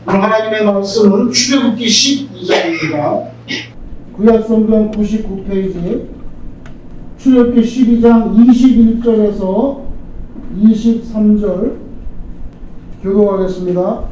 오늘 하나님의 말씀은 출애굽기 12장입니다. 구약성경 99페이지 출애굽기 12장 21절에서 23절 교독하겠습니다.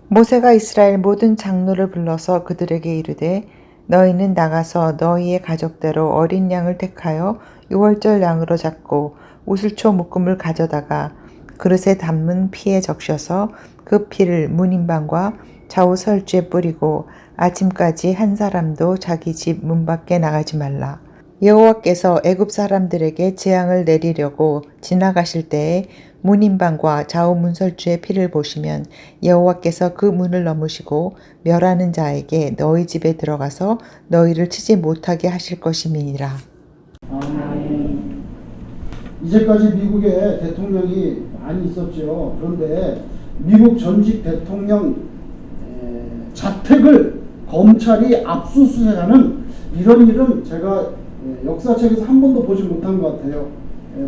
모세가 이스라엘 모든 장로를 불러서 그들에게 이르되 너희는 나가서 너희의 가족대로 어린 양을 택하여 유월절 양으로 잡고 우슬초 묶음을 가져다가 그릇에 담은 피에 적셔서 그 피를 문인방과 좌우 설주에 뿌리고 아침까지 한 사람도 자기 집 문 밖에 나가지 말라. 여호와께서 애굽 사람들에게 재앙을 내리려고 지나가실 때에 문인방과 좌우 문설주의 피를 보시면 여호와께서 그 문을 넘으시고 멸하는 자에게 너희 집에 들어가서 너희를 치지 못하게 하실 것임이니라. 아멘. 이제까지 미국에 대통령이 많이 있었죠. 그런데 미국 전직 대통령 자택을 검찰이 압수수색하는 이런 일은 제가 역사책에서 한 번도 보지 못한 것 같아요.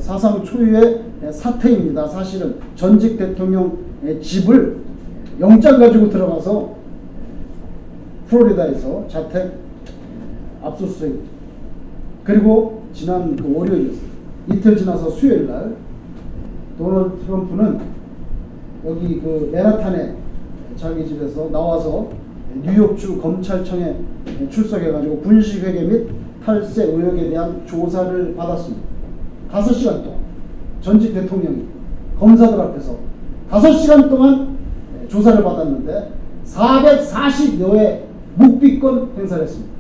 사상 초유의 사태입니다. 사실은 전직 대통령 집을 영장 가지고 들어가서 플로리다에서 자택 압수수색. 그리고 지난 그 월요일이었어요. 이틀 지나서 수요일 날 도널드 트럼프는 여기 그 맨하탄에 자기 집에서 나와서 뉴욕주 검찰청에 출석해가지고 분식회계 및 탈세 의혹에 대한 조사를 받았습니다. 5시간 동안 전직 대통령이 검사들 앞에서 5시간 동안 조사를 받았는데 440여회 묵비권 행사를 했습니다.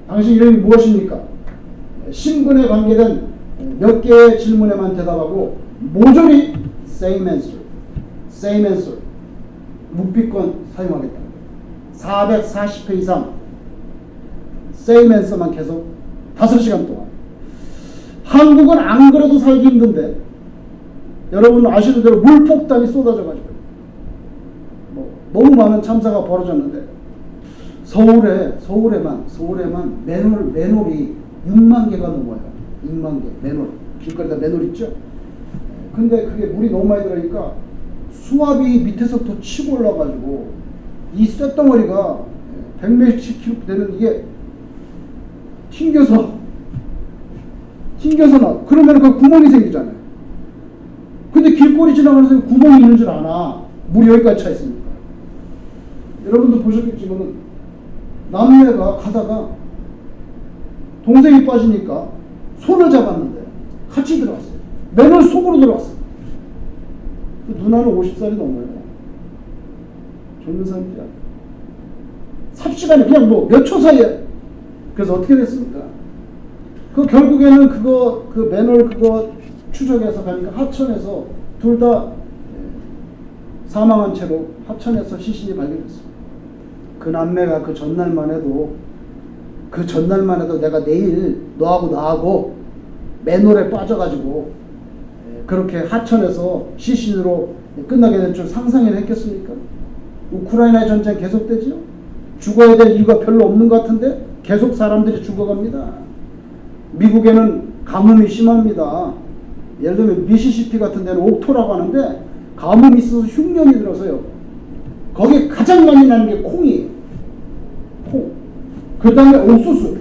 당신 이름이 무엇입니까? 신분에 관계된 몇 개의 질문에만 대답하고 모조리 same answer 묵비권 사용하겠다. 440회 이상 same answer만 계속 5시간 동안. 한국은 안 그래도 살기 힘든데 여러분 아시는 대로 물폭탄이 쏟아져가지고 너무 많은 참사가 벌어졌는데 서울에만 맨홀이 6만 개가 넘어요. 6만 개 맨홀. 길거리다 맨홀 있죠. 근데 그게 물이 너무 많이 들어가니까 수압이 밑에서부터 치고 올라가지고 이 쇳덩어리가 100몇십 킬로 되는 이게 튕겨서 나. 그러면 그 구멍이 생기잖아요. 근데 길거리 지나가면서 구멍이 있는 줄 아나. 물이 여기까지 차 있으니까. 여러분도 보셨겠지만 남매가 가다가 동생이 빠지니까 손을 잡았는데 같이 들어갔어요. 맨홀 속으로 들어갔어요. 그 누나는 50살이 넘어요. 젊은 사람들이야. 삽시간에 그냥 몇 초 사이에. 그래서 어떻게 됐습니까? 그 결국에는 그 맨홀 그거 추적해서 가니까 하천에서 둘 다 사망한 채로 하천에서 시신이 발견됐습니다. 그 남매가 그 전날만 해도 내가 내일 너하고 나하고 맨홀에 빠져가지고 그렇게 하천에서 시신으로 끝나게 될 줄 상상을 했겠습니까? 우크라이나의 전쟁 계속되지요? 죽어야 될 이유가 별로 없는 것 같은데 계속 사람들이 죽어갑니다. 미국에는 가뭄이 심합니다. 예를 들면 미시시피 같은 데는 옥토라고 하는데 가뭄이 있어서 흉년이 들어서요. 거기에 가장 많이 나는 게 콩이에요. 콩. 그 다음에 옥수수.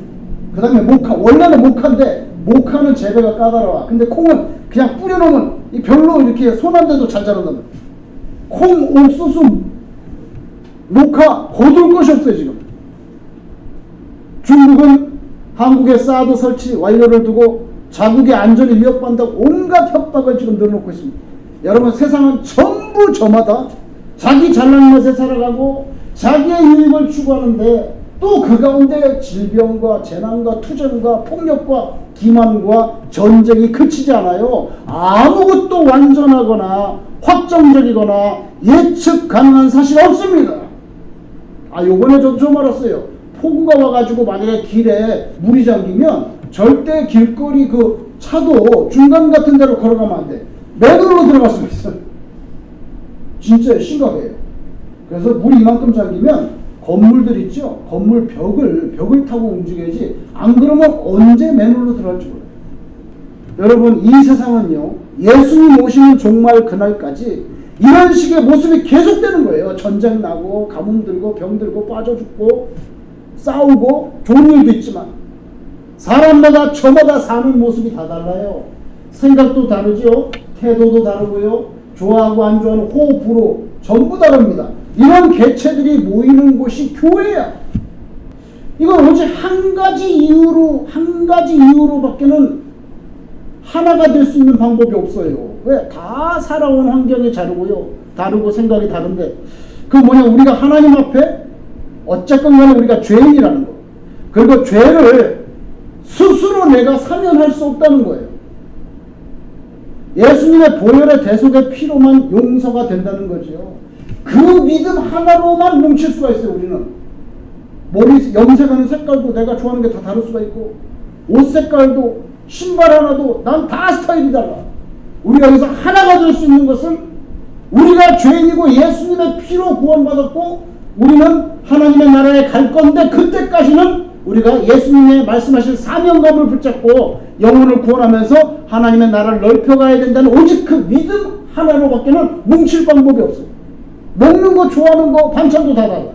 그 다음에 모카. 원래는 모카인데 모카는 재배가 까다로워. 근데 콩은 그냥 뿌려놓으면 별로 이렇게 손 안 대도 잘 자란단 말이에요. 콩, 옥수수, 모카 거둘 것이 없어요 지금. 중국은 한국의 사드 설치 완료를 두고 자국의 안전이 위협받는다고 온갖 협박을 지금 늘어놓고 있습니다. 여러분 세상은 전부 저마다 자기 잘난 맛에 살아가고 자기의 유익을 추구하는데 또 그 가운데 질병과 재난과 투전과 폭력과 기만과 전쟁이 그치지 않아요. 아무것도 완전하거나 확정적이거나 예측 가능한 사실 없습니다. 요번에 저도 좀 알았어요. 폭우가 와가지고 만약에 길에 물이 잠기면 절대 길거리 그 차도 중간 같은 데로 걸어가면 안 돼. 맨홀로 들어갈 수가 있어요. 진짜 심각해요. 그래서 물이 이만큼 잠기면 건물들 있죠? 건물 벽을 타고 움직여야지 안 그러면 언제 맨홀로 들어갈지 몰라요. 여러분 이 세상은요 예수님 오시는 종말 그날까지 이런 식의 모습이 계속되는 거예요. 전쟁 나고 가뭄 들고 병 들고 빠져 죽고 싸우고 좋은 일도 있지만 사람마다 저마다 사는 모습이 다 달라요. 생각도 다르죠. 태도도 다르고요. 좋아하고 안 좋아하는 호불호 전부 다릅니다. 이런 개체들이 모이는 곳이 교회야. 이건 오직 한 가지 이유로밖에는 하나가 될 수 있는 방법이 없어요. 왜? 다 살아온 환경이 다르고 생각이 다른데 그 뭐냐, 우리가 하나님 앞에 어쨌건 간에 우리가 죄인이라는 거, 그리고 죄를 스스로 내가 사면할 수 없다는 거예요. 예수님의 보혈의 대속의 피로만 용서가 된다는 거죠. 그 믿음 하나로만 뭉칠 수가 있어요. 우리는 머리 염색하는 색깔도 내가 좋아하는 게 다 다를 수가 있고, 옷 색깔도, 신발 하나도 난 다 스타일이 달라. 우리가 여기서 하나가 될 수 있는 것은 우리가 죄인이고 예수님의 피로 구원받았고 우리는 하나님의 나라에 갈 건데, 그때까지는 우리가 예수님의 말씀하신 사명감을 붙잡고 영혼을 구원하면서 하나님의 나라를 넓혀가야 된다는 오직 그 믿음 하나로밖에는 뭉칠 방법이 없어요. 먹는 거, 좋아하는 거, 반찬도 다 달라.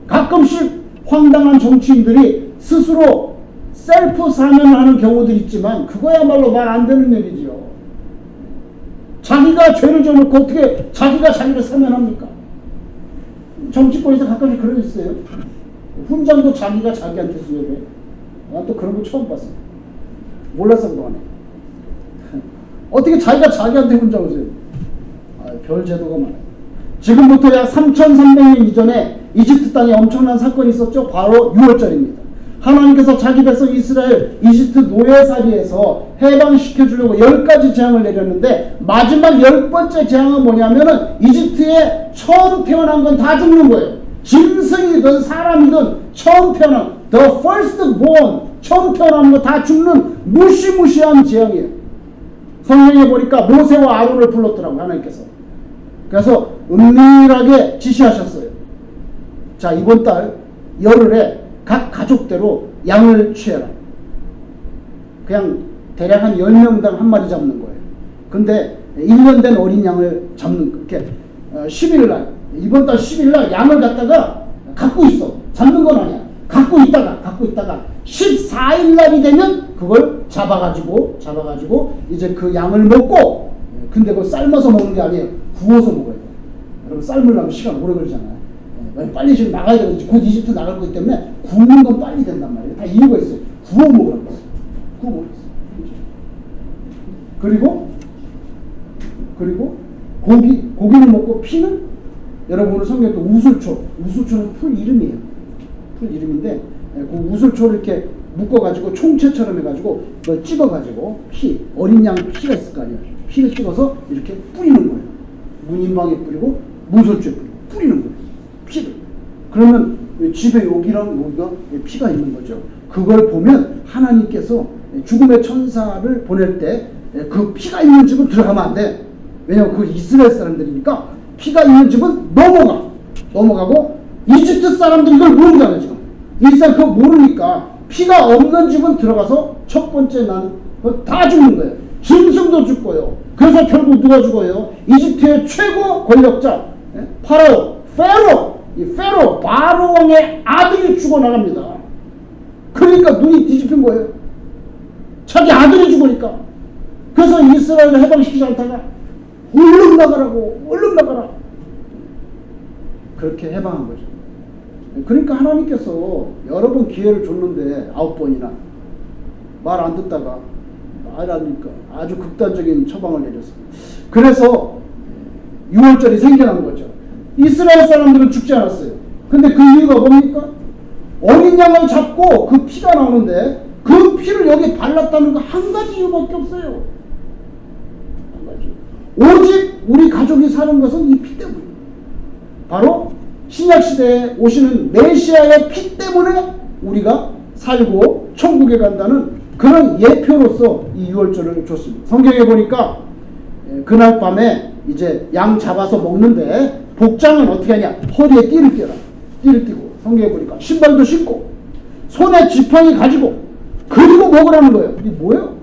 가끔씩 황당한 정치인들이 스스로 셀프 사면을 하는 경우도 있지만 그거야말로 말 안 되는 얘기지요. 자기가 죄를 져놓고 어떻게 자기가 자기를 사면합니까? 정치권에서 가끔씩 그런 게 있어요. 훈장도 자기가 자기한테 수여해. 난 또 그런 거 처음 봤어. 몰랐어 그동안에. 어떻게 자기가 자기한테 훈장을 써요? 별 제도가 많아요. 지금부터 약 3,300년 이전에 이집트 땅에 엄청난 사건이 있었죠. 바로 6월절입니다. 하나님께서 자기 백성 이스라엘 이집트 노예살이에서 해방시켜 주려고 10가지 재앙을 내렸는데, 마지막 10번째 재앙은 뭐냐면은 이집트에 처음 태어난 건 다 죽는 거예요. 짐승이든 사람이든 처음 태어난 the first born, 처음 태어나는 거 다 죽는 무시무시한 재앙이에요. 성경에 보니까 모세와 아론을 불렀더라고요, 하나님께서. 그래서 은밀하게 지시하셨어요. 자, 이번 달 열흘에 각 가족대로 양을 취해라. 그냥 대략 한 10명당 한 마리 잡는 거예요. 근데 1년 된 어린 양을 잡는, 이렇게 10일 날, 이번 달 10일 날 양을 갖다가 갖고 있어. 잡는 건 아니야. 갖고 있다가 14일 날이 되면 그걸 잡아가지고 이제 그 양을 먹고, 근데 그걸 삶아서 먹는 게 아니에요. 구워서 먹어야 돼요. 여러분, 삶으려면 시간 오래 걸리잖아요. 빨리 지금 나가야 되는지, 곧 이집트 나갈 거기 때문에 구우는 건 빨리 된단 말이에요. 다 이유가 있어요. 구워 먹으라고 했어요. 구워 먹었어요. 그리고 고기를 먹고 피는, 여러분 오늘 성경에 또 우술초는 풀 이름이에요. 풀 이름인데 그 우술초를 이렇게 묶어가지고 총채처럼 해가지고 그걸 찍어가지고 어린 양 피가 있을 거 아니에요. 피를 찍어서 이렇게 뿌리는 거예요. 문인방에 뿌리고 문설주에 뿌리는 거예요. 피를. 그러면 집에 여기랑 여기가 피가 있는 거죠. 그걸 보면 하나님께서 죽음의 천사를 보낼 때 그 피가 있는 집은 들어가면 안 돼. 왜냐하면 그 이스라엘 사람들이니까 피가 있는 집은 넘어가고, 이집트 사람들이 이걸 모르잖아요. 지금 이스라엘 그거 모르니까 피가 없는 집은 들어가서 첫 번째 난 다 죽는 거예요. 짐승도 죽고요. 그래서 결국 누가 죽어요? 이집트의 최고 권력자 페로 바로 왕의 아들이 죽어나갑니다. 그러니까 눈이 뒤집힌 거예요. 자기 아들이 죽으니까. 그래서 이스라엘을 해방시키지 않다가 얼른 나가라. 그렇게 해방한 거죠. 그러니까 하나님께서 여러 번 기회를 줬는데 9번이나 말 안 듣다가 말 안 듣니까 아주 극단적인 처방을 내렸어요. 그래서 6월절이 생겨난 거죠. 이스라엘 사람들은 죽지 않았어요. 근데 그 이유가 뭡니까? 어린 양을 잡고 그 피가 나오는데 그 피를 여기 발랐다는 거 한 가지 이유밖에 없어요. 한 가지. 오직 우리 가족이 사는 것은 이 피 때문이에요. 바로 신약시대에 오시는 메시아의 피 때문에 우리가 살고 천국에 간다는 그런 예표로서 이 6월절을 줬습니다. 성경에 보니까 그날 밤에 이제 양 잡아서 먹는데 복장은 어떻게 하냐? 허리에 띠를 띠고, 성경에 보니까 신발도 신고 손에 지팡이 가지고, 그리고 먹으라는 거예요. 이게 뭐예요?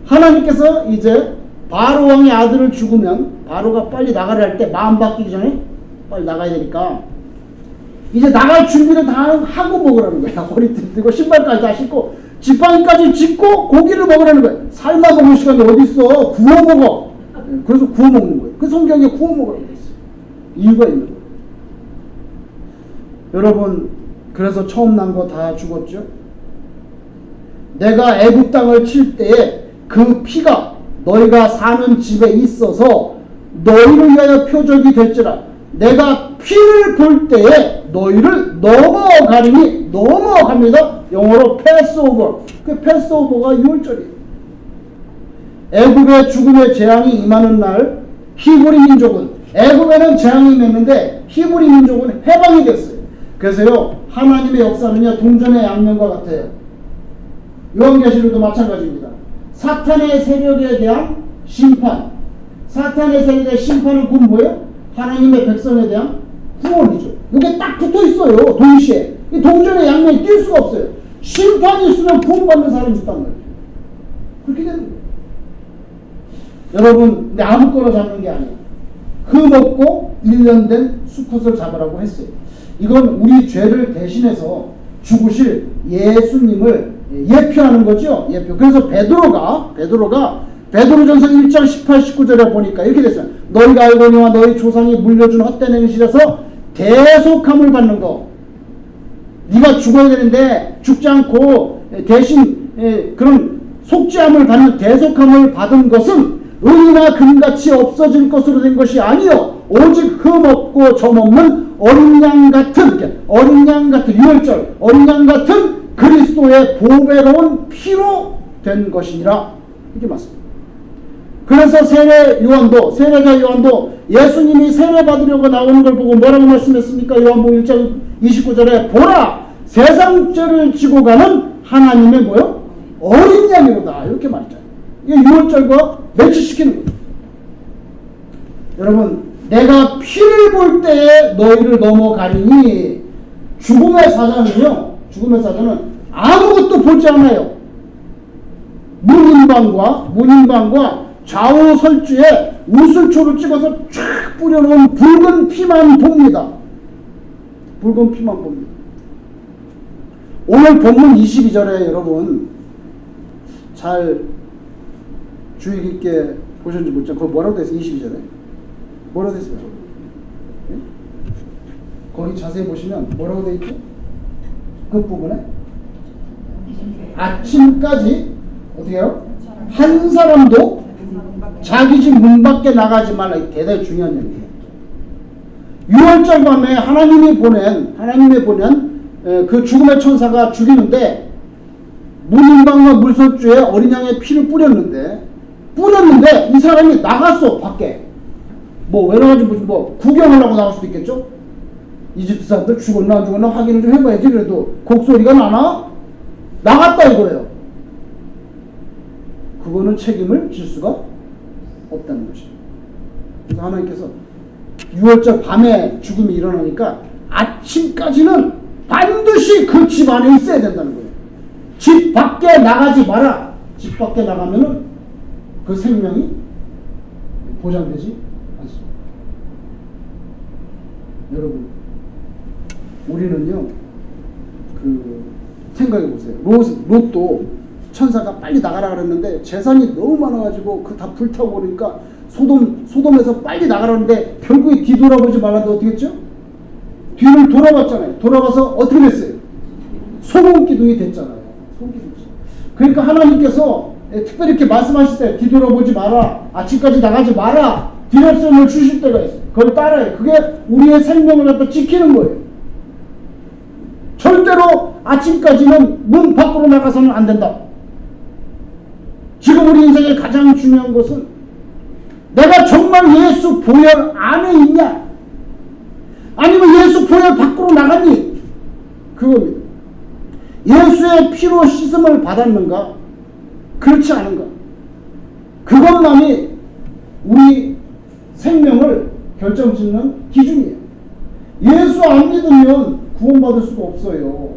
하나님께서 이제 바로 왕의 아들을 죽으면 바로가 빨리 나가려 할 때 마음 바뀌기 전에 빨리 나가야 되니까 이제 나갈 준비를 다 하고 먹으라는 거야. 허리띠 들고 신발까지 다 신고 지팡이까지 짚고 고기를 먹으라는 거야. 삶아 먹을 시간이 어디 있어? 구워 먹어. 그래서 구워 먹는 거예요. 그 성경에 구워 먹으라고 돼 있어요. 이유가 있는 거예요. 여러분, 그래서 처음 난 거 다 죽었죠? 내가 애굽 땅을 칠 때에 그 피가 너희가 사는 집에 있어서 너희를 위하여 표적이 될지라. 내가 피를 볼 때에 너희를 넘어가리니, 넘어갑니다. 영어로 패스오버. 그 패스오버가 유월절이에요. 애굽의 죽음의 재앙이 임하는 날 히브리 민족은, 애굽에는 재앙이 임했는데 히브리 민족은 해방이 됐어요. 그래서요, 하나님의 역사는요 동전의 양면과 같아요. 요한계시록도 마찬가지입니다. 사탄의 세력에 대한 심판, 사탄의 세력에 대한 심판은 곧 뭐예요? 하나님의 백성에 대한 구원이죠. 이게 딱 붙어 있어요. 동시에. 이 동전의 양면이 뛸 수가 없어요. 심판이 있으면 구원받는 사람이 있단 말이에요. 그렇게 되는 거예요. 여러분, 근데 아무거나 잡는 게 아니에요. 흠없고 1년 된 수컷을 잡으라고 했어요. 이건 우리 죄를 대신해서 죽으실 예수님을 예표하는 거죠. 예표. 그래서 베드로가 베드로전서 1장 18, 19절에 보니까 이렇게 됐어요. 너희가 알거니와 너희 조상이 물려준 헛된 행실에서 대속함을 받는 거. 네가 죽어야 되는데 죽지 않고 대신 그런 속죄함을 받는 대속함을 받은 것은 은이나 금같이 없어질 것으로 된 것이 아니요 오직 흠없고 점없는 어린 양 같은 유월절 어린 양 같은 그리스도의 보배로운 피로 된 것이니라. 이게 맞습니다. 그래서 세례자 요한도 예수님이 세례 받으려고 나오는 걸 보고 뭐라고 말씀했습니까? 요한복음 1장 29절에 보라 세상 죄를 지고 가는 하나님의 뭐요? 어린 양이로다. 이렇게 말했잖아요. 이게 유월절과 매치시키는 거예요. 여러분, 내가 피를 볼 때에 너희를 넘어가리니, 죽음의 사자는요, 아무것도 보지 않아요. 문인방과 좌우 설주에 우슬초를 찍어서 쫙 뿌려놓은 붉은 피만 봅니다. 붉은 피만 봅니다. 오늘 본문 22절에 여러분 잘 주의 깊게 보셨는지 모르겠지만 그거 뭐라고 되어 있어요? 22절에 뭐라고 되어 있어요? 네? 거기 자세히 보시면 뭐라고 되어 있죠? 그 부분에 아침까지 어떻게 해요? 한 사람도 자기 집 문 밖에 나가지 말라. 대단히 중요한 얘기예요. 유월절 밤에 하나님이 보낸 그 죽음의 천사가 죽이는데 문인방과 물설주에 어린 양의 피를 뿌렸는데 이 사람이 나갔어. 밖에 왜 나가지 구경하려고 나갈 수도 있겠죠. 이집트 사람들 죽었나 안 죽었나 확인을 좀 해봐야지. 그래도 곡소리가 나나? 나갔다 이거예요. 그거는 책임을 질 수가 없다는 것이죠. 그래서 하나님께서 6월절 밤에 죽음이 일어나니까 아침까지는 반드시 그 집 안에 있어야 된다는 거예요. 집 밖에 나가지 마라. 집 밖에 나가면은 그 생명이 보장되지 않습니다. 여러분, 우리는요, 생각해 보세요. 롯도 천사가 빨리 나가라 그랬는데 재산이 너무 많아가지고 그 다 불타고 그러니까 소돔에서 빨리 나가라는데 결국에 뒤돌아보지 말라는데 어떻게 했죠? 뒤를 돌아봤잖아요. 돌아봐서 어떻게 됐어요? 소금 기둥이 됐잖아요. 그러니까 하나님께서 특별히 이렇게 말씀하실 때 뒤돌아보지 마라, 아침까지 나가지 마라, 디렉션을 주실 때가 있어요. 그걸 따라요. 그게 우리의 생명을 갖다 지키는 거예요. 절대로 아침까지는 문 밖으로 나가서는 안 된다. 지금 우리 인생의 가장 중요한 것은 내가 정말 예수 보혈 안에 있냐, 아니면 예수 보혈 밖으로 나갔니? 그겁니다. 예수의 피로 씻음을 받았는가, 그렇지 않은가, 그것만이 우리 생명을 결정짓는 기준이에요. 예수 안 믿으면 구원받을 수가 없어요.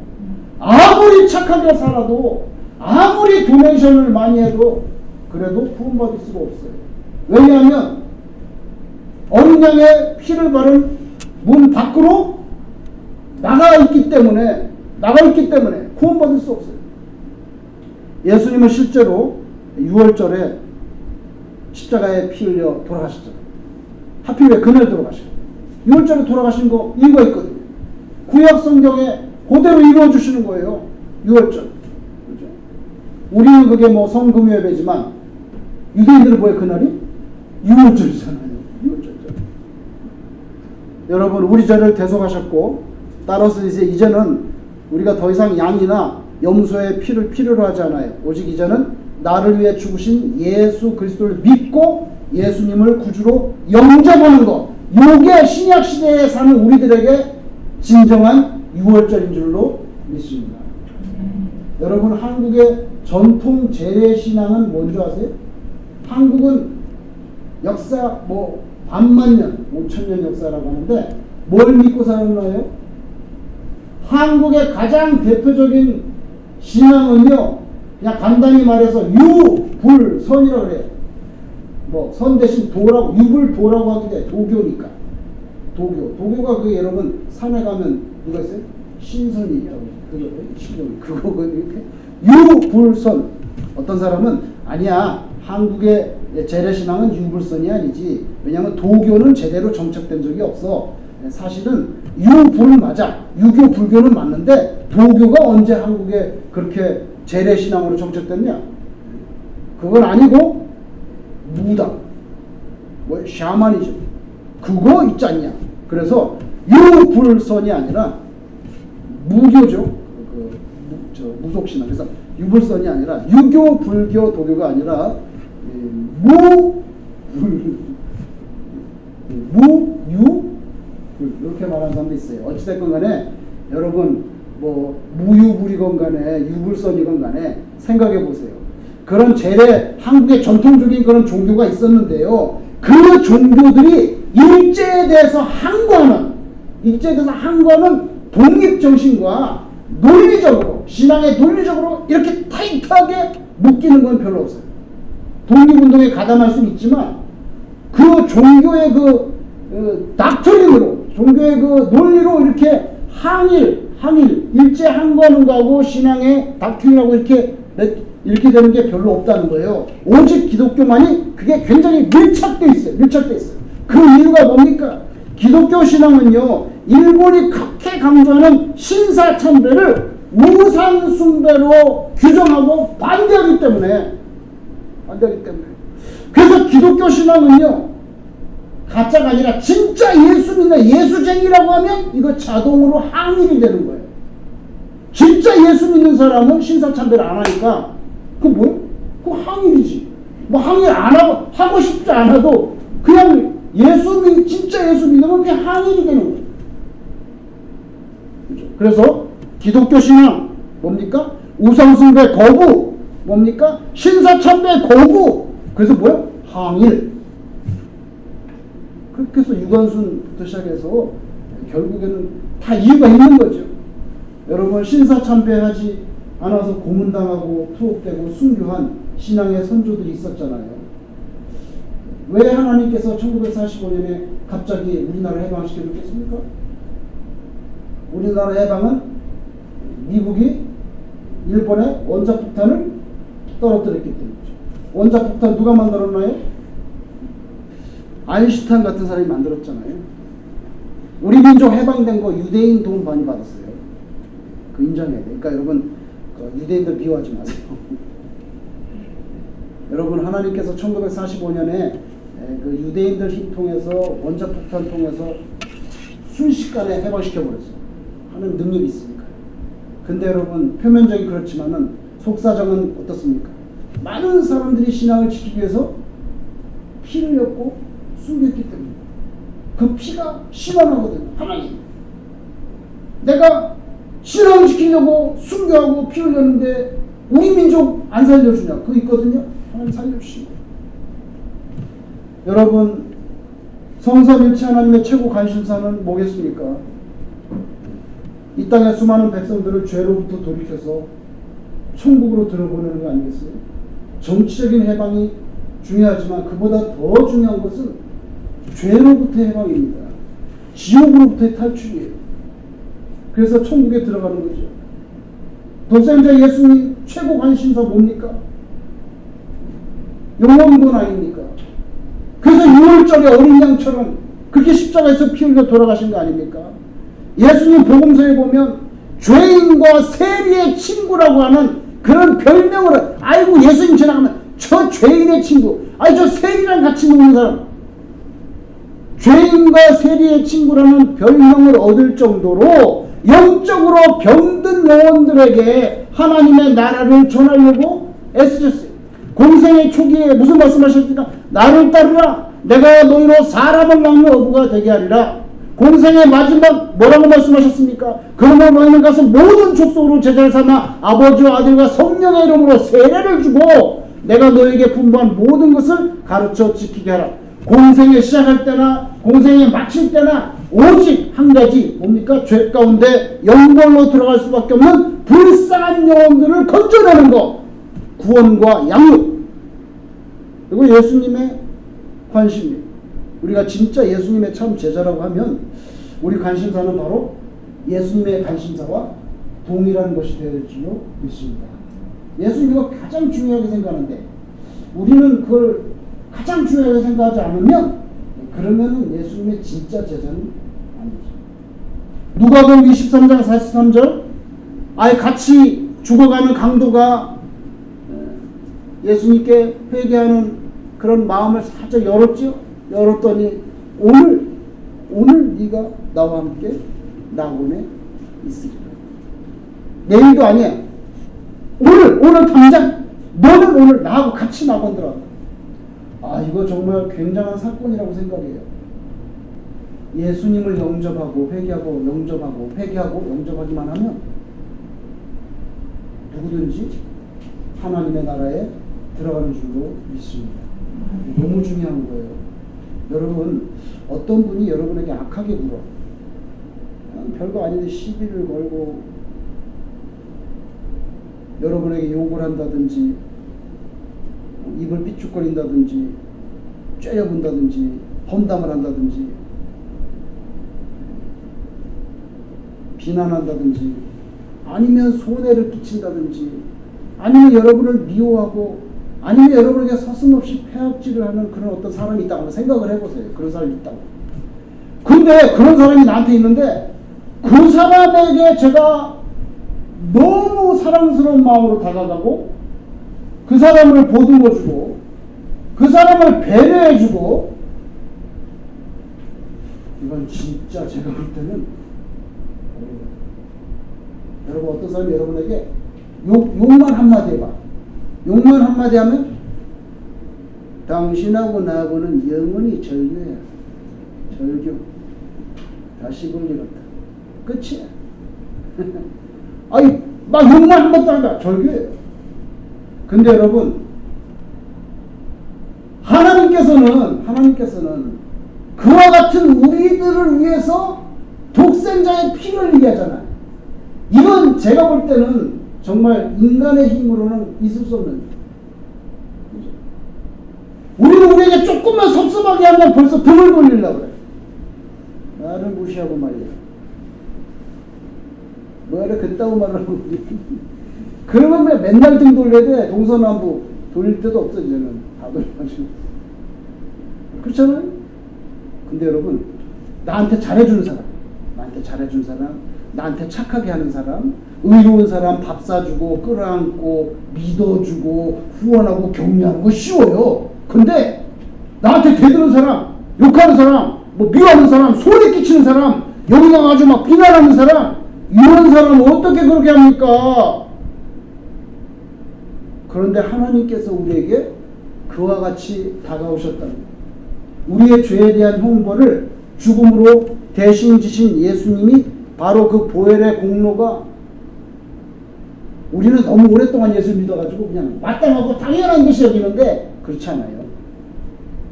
아무리 착하게 살아도, 아무리 도네이션을 많이 해도 그래도 구원받을 수가 없어요. 왜냐하면 어린 양의 피를 바른 문 밖으로 나가 있기 때문에 구원받을 수 없어요. 예수님은 실제로 6월절에 십자가에 피 흘려 돌아가셨잖아요. 하필 왜 그날 돌아가셔요? 6월절에 돌아가신 거 이유가 있거든요. 구약 성경에 그대로 이루어 주시는 거예요. 6월절. 그죠? 우리는 그게 뭐 성금요예배지만 유대인들은 뭐예요 그날이? 6월절이잖아요. 6월절이죠. 여러분 우리 죄를 대속하셨고 따라서 이제는 우리가 더 이상 양이나 염소의 피를 필요로 하지 않아요. 오직 이제는 나를 위해 죽으신 예수 그리스도를 믿고 예수님을 구주로 영접하는 것. 요게 신약 시대에 사는 우리들에게 진정한 6월절인 줄로 믿습니다. 여러분 한국의 전통 재래신앙은 뭔지 아세요? 한국은 역사 뭐 반만년, 5천년 역사라고 하는데 뭘 믿고 살았나요? 한국의 가장 대표적인 신앙은요, 그냥 간단히 말해서 유불선이라고 그래요. 뭐 선 대신 도라고, 유불도라고 하기도 해. 도교니까. 도교가 그 여러분 산에 가면 누가 있어요? 신선이 있다고. 그거 이렇게 유불선. 어떤 사람은 아니야. 한국의 재래신앙은 유불선이 아니지. 왜냐하면 도교는 제대로 정착된 적이 없어. 사실은 유불 맞아. 유교 불교는 맞는데 도교가 언제 한국에 그렇게 재래신앙으로 정착됐냐? 그건 아니고 무당, 뭐 샤머니즘 그거 있지 않냐? 그래서 유불선이 아니라 무교죠. 무속신앙. 그래서 유불선이 아니라 유교, 불교, 도교가 아니라 이렇게 말하는 사람도 있어요. 어찌됐건 간에 여러분 뭐 무유불이건 간에 유불선이건 간에 생각해 보세요. 그런 재래 한국의 전통적인 그런 종교가 있었는데요. 그 종교들이 일제에 대해서 항거하는 독립정신과 논리적으로 신앙의 논리적으로 이렇게 타이트하게 묶이는 건 별로 없어요. 독립운동에 가담할 수는 있지만 그 종교의 닥트린으로 종교의 그 논리로 이렇게 항일 일제 항거하는 거하고 신앙의 닥트린하고 이렇게 되는 게 별로 없다는 거예요. 오직 기독교만이 그게 굉장히 밀착돼 있어요. 그 이유가 뭡니까? 기독교 신앙은요, 일본이 그렇게 강조하는 신사참배를 우상 숭배로 규정하고 반대하기 때문에. 그래서 기독교 신앙은요, 가짜가 아니라 진짜 예수 믿는 예수쟁이라고 하면 이거 자동으로 항일이 되는 거예요. 진짜 예수 믿는 사람은 신사참배를 안 하니까 그거 뭐예요? 그거 항일이지. 뭐 항일 안 하고 싶지 않아도 그냥 진짜 예수 믿으면 그냥 항일이 되는 거예요. 그렇죠? 그래서 기독교 신앙 뭡니까? 우상숭배 거부 뭡니까? 신사참배 거부. 그래서 뭐예요? 항일. 그렇게 해서 유관순부터 시작해서 결국에는 다 이유가 있는 거죠. 여러분 신사참배하지 않아서 고문당하고 투옥되고 순교한 신앙의 선조들이 있었잖아요. 왜 하나님께서 1945년에 갑자기 우리나라를 해방시켜 줬겠습니까? 우리나라 해방은 미국이 일본의 원자폭탄을 떨어뜨렸기 때문이죠. 원자폭탄 누가 만들었나요? 아인슈타인 같은 사람이 만들었잖아요. 우리 민족 해방된 거 유대인 돈 많이 받았어요. 그 인정해야 돼. 그러니까 여러분 유대인들 비호하지 마세요. 여러분 하나님께서 1945년에 그 유대인들 힘 통해서 원자폭탄 통해서 순식간에 해방시켜버렸어요. 하는 능력이 있으니까. 근데 여러분 표면적이 그렇지만은 속사정은 어떻습니까? 많은 사람들이 신앙을 지키기 위해서 피를 흘렸고 숨겼기 때문에 그 피가 시원하거든요. 하나님 내가 신앙을 지키려고 순교하고 피 흘렸는데 우리 민족 안 살려주냐? 그거 있거든요. 하나님 살려주시고. 여러분 성삼일체 하나님의 최고 관심사는 뭐겠습니까? 이 땅의 수많은 백성들을 죄로부터 돌이켜서 천국으로 들어보내는 거 아니겠어요? 정치적인 해방이 중요하지만 그보다 더 중요한 것은 죄로부터 해방입니다. 지옥으로부터의 탈출이에요. 그래서 천국에 들어가는 거죠. 독생자 예수님 최고 관심사 뭡니까? 영원군 아닙니까? 그래서 6월절에 어린 양처럼 그렇게 십자가에서 피 흘려 돌아가신 거 아닙니까? 예수님 복음서에 보면 죄인과 세리의 친구라고 하는 그런 별명을, 아이고 예수님 지나가면 저 죄인의 친구, 아니 저 세리랑 같이 노는 사람, 죄인과 세리의 친구라는 별명을 얻을 정도로 영적으로 병든 영혼들에게 하나님의 나라를 전하려고 애쓰셨어요. 공생의 초기에 무슨 말씀하셨습니까? 나를 따르라. 내가 너희로 사람을 낳는 어부가 되게 하리라. 공생의 마지막 뭐라고 말씀하셨습니까? 그러므로 너희는 가서 모든 족속으로 제자를 삼아 아버지와 아들과 성령의 이름으로 세례를 주고 내가 너희에게 분부한 모든 것을 가르쳐 지키게 하라. 공생에 시작할 때나 공생에 마칠 때나 오직 한 가지 뭡니까? 죄 가운데 영벌로 들어갈 수밖에 없는 불쌍한 영혼들을 건져내는 것, 구원과 양육. 그리고 예수님의 관심이에요. 우리가 진짜 예수님의 참 제자라고 하면 우리 관심사는 바로 예수님의 관심사와 동일한 것이 되어야 될 줄로 믿습니다. 예수님이 가장 중요하게 생각하는데 우리는 그걸 가장 중요하게 생각하지 않으면 그러면 예수님의 진짜 제자는 아니죠. 누가복음 23장 43절, 아예 같이 죽어가는 강도가 예수님께 회개하는 그런 마음을 살짝 열었죠. 열었더니 오늘 네가 나와 함께 낙원에 있으리라. 내일도 아니야. 오늘 당장 너는 오늘 나하고 같이 낙원 들어가. 아, 이거 정말 굉장한 사건이라고 생각해요. 예수님을 영접하고 회개하고 영접하고 회개하고 영접하기만 하면 누구든지 하나님의 나라에 들어가는 줄로 믿습니다. 너무 중요한 거예요. 여러분, 어떤 분이 여러분에게 악하게 굴어 별거 아닌데 시비를 걸고 여러분에게 욕을 한다든지 입을 삐죽거린다든지 쬐려본다든지 험담을 한다든지 비난한다든지 아니면 손해를 끼친다든지 아니면 여러분을 미워하고 아니면 여러분에게 서슴없이 폐악질을 하는 그런 어떤 사람이 있다고 한번 생각을 해보세요. 그런 사람이 있다고. 근데 그런 사람이 나한테 있는데 그 사람에게 제가 너무 사랑스러운 마음으로 다가가고 그 사람을 보듬어주고 그 사람을 배려해주고, 이건 진짜 제가 볼 때는 여러분 어떤 사람이 여러분에게 욕만 한마디 해봐. 욕만 한마디 하면 당신하고 나하고는 영원히 절교야. 절교. 다시 볼 일 없다. 끝이야. 아니 막 욕만 한마디 한다. 절교예요. 근데 여러분 하나님께서는 그와 같은 우리들을 위해서 독생자의 피를 흘리게 하잖아요. 이건 제가 볼 때는 정말 인간의 힘으로는 있을 수 없는. 우리는 우리에게 조금만 섭섭하게 하면 벌써 등을 돌리려고 그래. 나를 무시하고 말이야. 뭐래 그따구 말을 하고. 그러면 맨날 등 돌려야 돼. 동서남북 돌릴 데도 없어 이제는. 다 돌려가지고. 그렇잖아요? 근데 여러분 나한테 잘해주는 사람, 나한테 착하게 하는 사람, 의로운 사람 밥 사주고 끌어안고 믿어주고 후원하고 격려하는 거 쉬워요. 근데 나한테 대드는 사람, 욕하는 사람, 뭐 미워하는 사람, 소리 끼치는 사람, 여기다가 아주 막 비난하는 사람, 이런 사람은 어떻게 그렇게 합니까? 그런데 하나님께서 우리에게 그와 같이 다가오셨다는, 우리의 죄에 대한 형벌을 죽음으로 대신 지신 예수님이 바로 그 보혈의 공로가, 우리는 너무 오랫동안 예수 믿어가지고 그냥 마땅하고 당연한 듯이 여기는데 그렇지 않아요.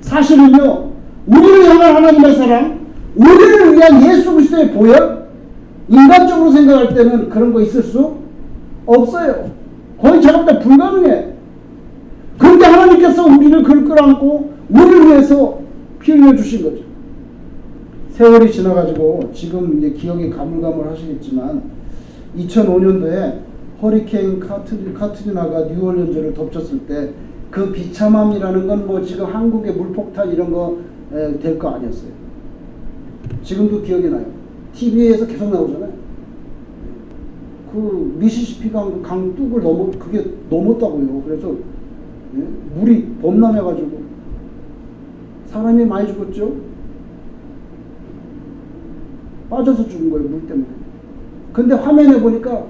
사실은요, 우리를 향한 하나님의 사랑, 우리를 위한 예수 그리스도의 보혈, 인간적으로 생각할 때는 그런 거 있을 수 없어요. 거의 제가 볼 때 불가능해. 그런데 하나님께서 우리를 끌어안고 우리를 위해서 피 흘려주신 거죠. 세월이 지나가지고 지금 이제 기억이 가물가물 하시겠지만 2005년도에 허리케인 카트리나가 뉴올리언즈를 덮쳤을 때 그 비참함이라는 건 뭐 지금 한국의 물폭탄 이런 거 될 거 아니었어요. 지금도 기억이 나요. TV에서 계속 나오잖아요. 그 미시시피 강 뚝을 그게 넘었다고요. 그래서 물이 범람해가지고 사람이 많이 죽었죠. 빠져서 죽은 거예요, 물 때문에. 근데 화면에 보니까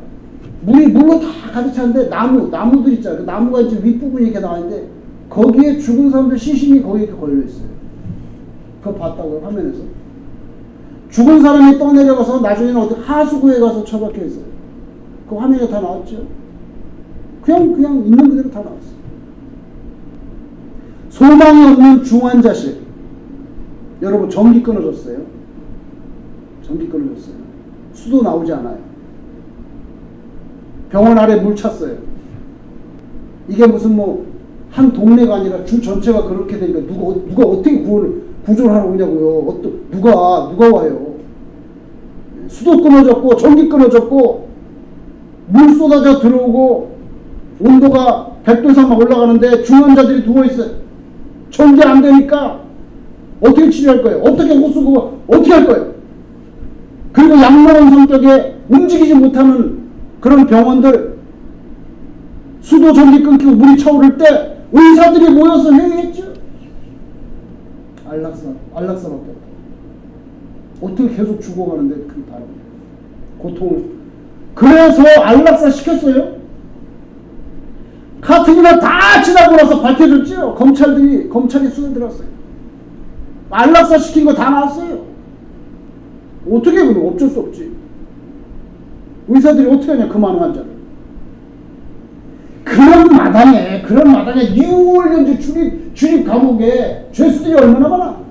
물이 물로 다 가득 찼는데 나무들 있잖아요. 나무가 이제 윗부분이 이렇게 나왔는데 거기에 죽은 사람들 시신이 거기에 이렇게 걸려있어요. 그거 봤다고요, 화면에서. 죽은 사람이 떠내려가서 나중에는 어디 하수구에 가서 처박혀 있어요. 그 화면에 다 나왔죠. 그냥 있는 그대로 다 나왔어요. 소망이 없는 중환자실. 여러분, 전기 끊어졌어요. 전기 끊어졌어요. 수도 나오지 않아요. 병원 아래 물 찼어요. 이게 무슨 한 동네가 아니라 주 전체가 그렇게 되니까 누가 어떻게 구조를 하러 오냐고요. 누가 와요. 수도 끊어졌고 전기 끊어졌고 물 쏟아져 들어오고 온도가 100도 이상 막 올라가는데 중환자들이 누워있어요. 전기 안 되니까 어떻게 치료할 거예요? 어떻게 호수고 어떻게 할 거예요? 그리고 양로원 성격에 움직이지 못하는 그런 병원들, 수도 전기 끊기고 물이 차오를 때 의사들이 모여서 회의했죠. 안락사밖에 없다. 어떻게 계속 죽어가는데 그 바람, 고통을. 그래서 안락사 시켰어요. 카트리나 다 지나고 나서 밝혀졌죠. 검찰이 수에 들었어요. 안락사 시킨 거 다 나왔어요. 어떻게 해? 어쩔 수 없지. 의사들이 어떻게 하냐, 그 많은 환자를. 그런 마당에 뉴올리언즈 주립 감옥에 죄수들이 얼마나 많아.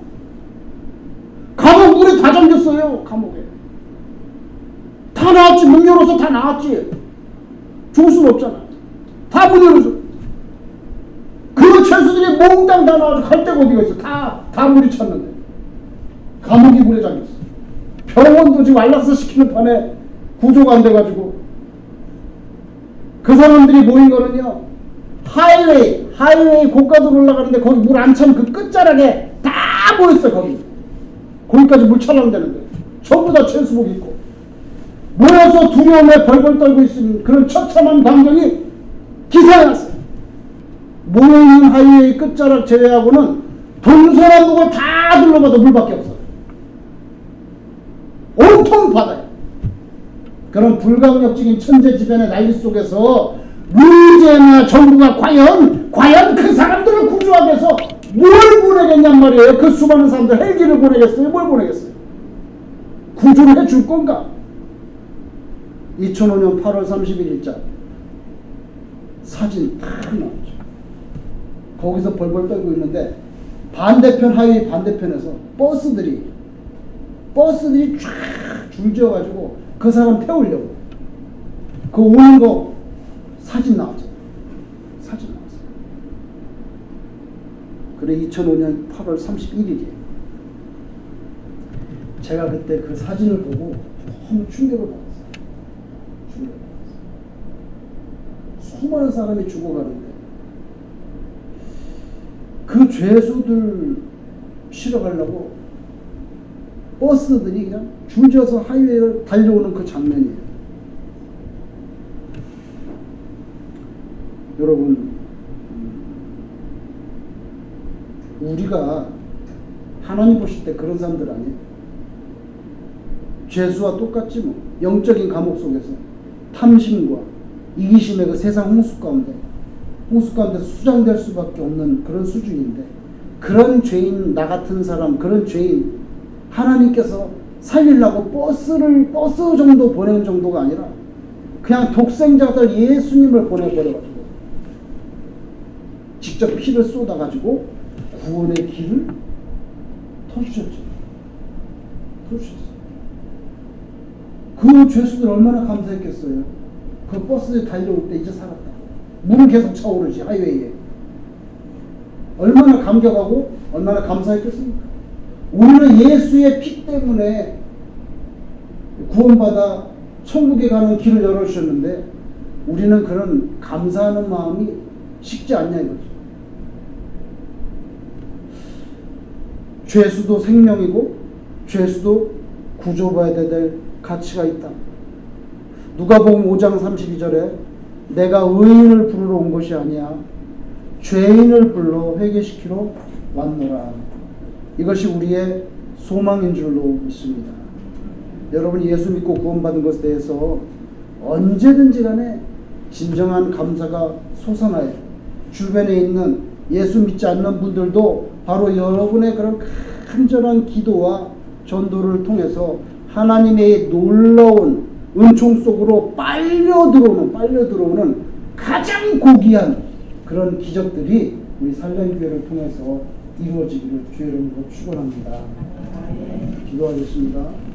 감옥 문에 다 잠겼어요. 감옥에 다 나왔지. 문 열어서 다 나왔지. 죽을 수는 없잖아. 다 문 열어서. 그 죄수들이 몽땅 다 나와서 갈 데가 어디가 있어. 다 물이 찼는데 감옥이 물에 잠겼어. 병원도 지금 안락사 시키는 판에 구조가 안 돼가지고. 그 사람들이 모인 거는요, 하이웨이 고가도로 올라가는데 거기 물 안 차면 그 끝자락에 다 모였어요. 거기까지 물 차려는데 전부 다 죄수복 입고 모여서 두려움에 벌벌 떨고 있는 그런 처참한 광경이 기사에 났어요. 모여있는 하이웨이 끝자락 제외하고는 동서남북을 다 둘러봐도 물밖에 없어요. 온통 바다예요. 그런 불강력적인 천재지변의 난리 속에서 문재나 정부가 과연 그 사람들을 구조하기 위해서 뭘 보내겠냔 말이에요. 그 수많은 사람들 헬기를 보내겠어요? 뭘 보내겠어요? 구조를 해줄 건가? 2005년 8월 31일자 사진 딱 나오죠. 거기서 벌벌 떨고 있는데 반대편 하이웨이 반대편에서 버스들이 쫙 줄지어가지고 그 사람 태우려고 그 오는 거 사진 나왔죠. 사진 나왔어요. 그래 2005년 8월 31일이에요. 제가 그때 그 사진을 보고 너무 충격을 받았어요. 수많은 사람이 죽어가는데 그 죄수들 실어가려고 버스들이 그냥 줄지어서 하이웨이를 달려오는 그 장면이에요. 여러분, 우리가 하나님 보실 때 그런 사람들 아니에요? 죄수와 똑같지 뭐. 영적인 감옥 속에서 탐심과 이기심의 그 세상 홍수 가운데 수장될 수밖에 없는 그런 수준인데, 그런 죄인, 나 같은 사람, 그런 죄인 하나님께서 살리려고 버스 정도 보내는 정도가 아니라 그냥 독생자들 예수님을 보내버려가지고 직접 피를 쏟아가지고 구원의 길을 터주셨죠. 그 죄수들 얼마나 감사했겠어요. 그 버스에 달려올 때 이제 살았다. 물은 계속 차오르지, 하이웨이에. 얼마나 감격하고 얼마나 감사했겠습니까? 우리는 예수의 피 때문에 구원받아 천국에 가는 길을 열어주셨는데 우리는 그런 감사하는 마음이 식지 않냐 이거죠. 죄수도 생명이고 죄수도 구조받아야 될 가치가 있다. 누가복음 5장 32절에 내가 의인을 부르러 온 것이 아니야 죄인을 불러 회개시키러 왔노라. 이것이 우리의 소망인 줄로 믿습니다. 여러분 예수 믿고 구원받은 것에 대해서 언제든지 간에 진정한 감사가 솟아나요. 주변에 있는 예수 믿지 않는 분들도 바로 여러분의 그런 간절한 기도와 전도를 통해서 하나님의 놀라운 은총 속으로 빨려 들어오는 가장 고귀한 그런 기적들이 우리 살렘교회를 통해서 이루어지기를 주의 이름으로 축원합니다. 기도하겠습니다.